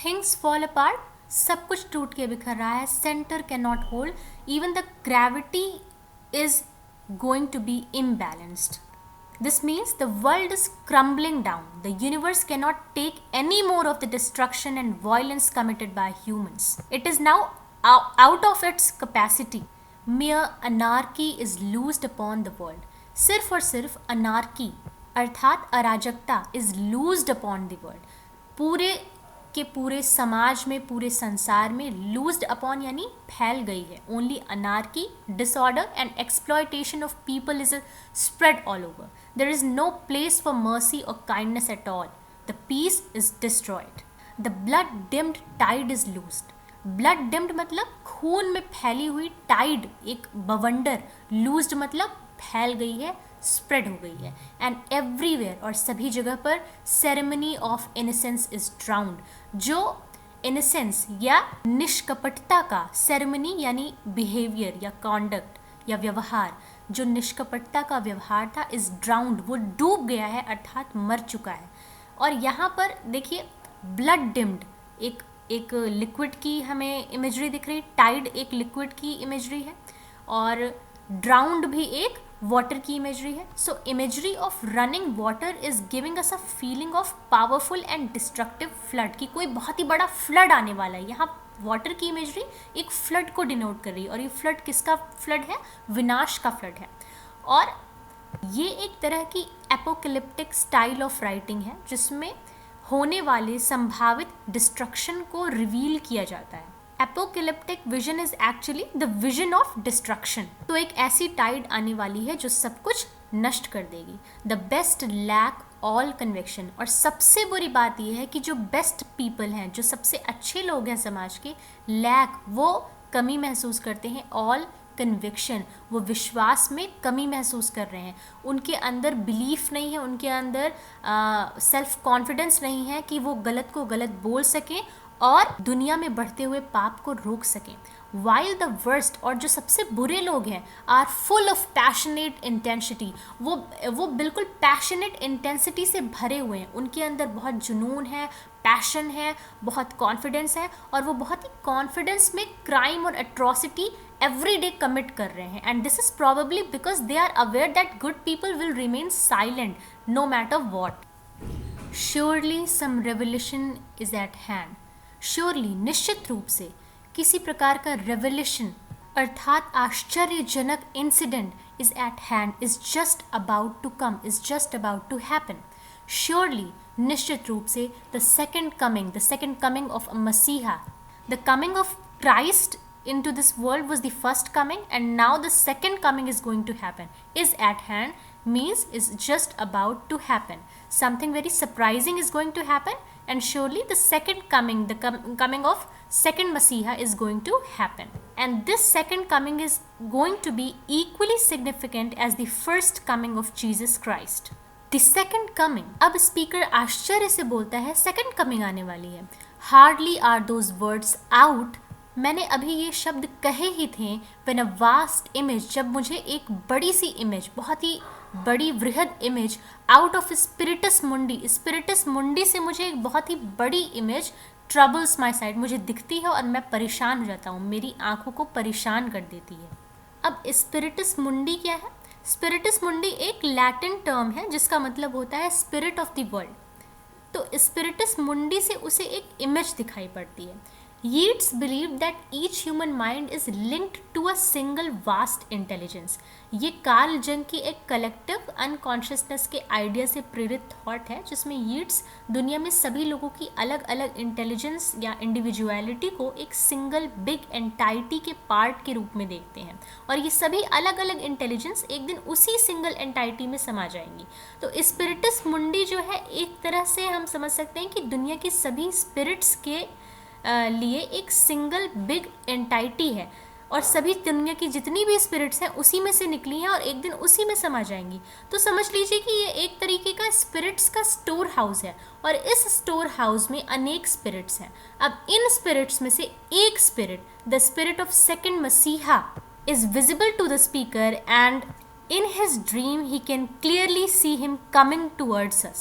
Things fall apart, सब कुछ टूट के बिखर रहा है, centre cannot hold, even the gravity is going to be imbalanced. This means the world is crumbling down. The universe cannot take any more of the destruction and violence committed by humans. It is now out of its capacity. Mere anarchy is loosed upon the world. सिर्फ और सिर्फ anarchy अर्थात अराजकता is loosed upon the world. पूरे के पूरे समाज में, पूरे संसार में लूज्ड अपॉन यानी फैल गई है. Only anarchy, disorder and exploitation of people is spread all over. There is no place for mercy और kindness at all. The peace is destroyed. The blood dimmed tide is loosed. Blood dimmed मतलब खून में फैली हुई Tide, एक बवंडर. लूज्ड मतलब फैल गई है, स्प्रेड हो गई है. एंड एवरीवेयर और सभी जगह पर ceremony of innocence is drowned. जो इनोसेंस या निष्कपटता का सेरेमनी यानी बिहेवियर या कॉन्डक्ट या व्यवहार, जो निष्कपटता का व्यवहार था इज ड्राउंड, वो डूब गया है अर्थात मर चुका है. और यहाँ पर देखिए ब्लड डिम्ड एक लिक्विड की हमें इमेजरी दिख रही, टाइड एक लिक्विड की इमेजरी है और ड्राउंड भी एक वाटर की इमेजरी है. So imagery of running water is giving us a feeling of powerful and destructive flood, कि कोई बहुत ही बड़ा फ्लड आने वाला है. यहाँ वाटर की इमेजरी एक फ्लड को डिनोट कर रही है और ये फ्लड किसका फ्लड है? विनाश का फ्लड है. और ये एक तरह की एपोकलिप्टिक स्टाइल ऑफ राइटिंग है जिसमें होने वाले संभावित डिस्ट्रक्शन को रिवील किया जाता है. Apocalyptic vision is actually the vision of destruction. तो एक ऐसी टाइड आने वाली है जो सब कुछ नष्ट कर देगी. The best lack all conviction. और सबसे बुरी बात यह है कि जो बेस्ट पीपल हैं, जो सबसे अच्छे लोग हैं समाज के, लैक वो कमी महसूस करते हैं, ऑल कन्विक्शन वो विश्वास में कमी महसूस कर रहे हैं. उनके अंदर बिलीफ नहीं है, उनके अंदर सेल्फ कॉन्फिडेंस नहीं है कि वो गलत को गलत बोल सकें और दुनिया में बढ़ते हुए पाप को रोक सकें. वाइल द वर्स्ट और जो सबसे बुरे लोग हैं are full of passionate intensity, वो बिल्कुल पैशनेट इंटेंसिटी से भरे हुए हैं. उनके अंदर बहुत जुनून है, पैशन है, बहुत कॉन्फिडेंस है और वो बहुत ही कॉन्फिडेंस में क्राइम और एट्रॉसिटी एवरी डे कमिट कर रहे हैं. And this is probably because they are aware that good people will remain silent no matter what. Surely some revolution is at hand. Surely निश्चित रूप से किसी प्रकार का रेवोल्यूशन अर्थात आश्चर्यजनक incident is at hand, is just about to come, is just about to happen. Surely निश्चित रूप से the second coming of a मसीहा, the coming of Christ into this world was the first coming and now the second coming is going to happen, is at hand means is just about to happen. Something very surprising is going to happen and surely the second coming, coming of second Messiah is going to happen. And this second coming is going to be equally significant as the first coming of Jesus Christ. The second coming, अब speaker आश्चर्य से बोलता है second coming आने वाली है. Hardly are those words out, मैंने अभी ये शब्द कहे ही थे. when a vast image, जब मुझे एक बड़ी सी इमेज, बहुत ही बड़ी वृहद इमेज, आउट ऑफ स्पिरिटस मुंडी से मुझे एक बहुत ही बड़ी इमेज ट्रबल्स माई साइड, मुझे दिखती है और मैं परेशान हो जाता हूँ, मेरी आंखों को परेशान कर देती है. अब स्पिरिटस मुंडी क्या है? स्पिरिटस मुंडी एक लैटिन टर्म है जिसका मतलब होता है स्पिरिट ऑफ द वर्ल्ड. तो स्पिरिटस मुंडी से उसे एक इमेज दिखाई पड़ती है. Yeats believed that each human mind is linked to a single vast intelligence. ये कार्ल जंग की एक कलेक्टिव अनकॉन्शियसनेस के आइडिया से प्रेरित थॉट है जिसमें यीट्स दुनिया में सभी लोगों की अलग अलग इंटेलिजेंस या इंडिविजुअलिटी को एक सिंगल बिग एंटाइटी के पार्ट के रूप में देखते हैं और ये सभी अलग अलग इंटेलिजेंस एक दिन उसी सिंगल एंटाइटी में समा जाएंगी. तो स्पिरिटस मुंडी जो है एक तरह से हम समझ सकते हैं कि दुनिया की सभी स्पिरिट्स के लिए एक सिंगल बिग एंटाइटी है और सभी दुनिया की जितनी भी स्पिरिट्स हैं उसी में से निकली हैं और एक दिन उसी में समा जाएंगी. तो समझ लीजिए कि ये एक तरीके का स्पिरिट्स का स्टोर हाउस है और इस स्टोर हाउस में अनेक स्पिरिट्स हैं. अब इन स्पिरिट्स में से एक spirit, the spirit of second मसीहा, is visible to the speaker and in his dream he can clearly see him coming towards us.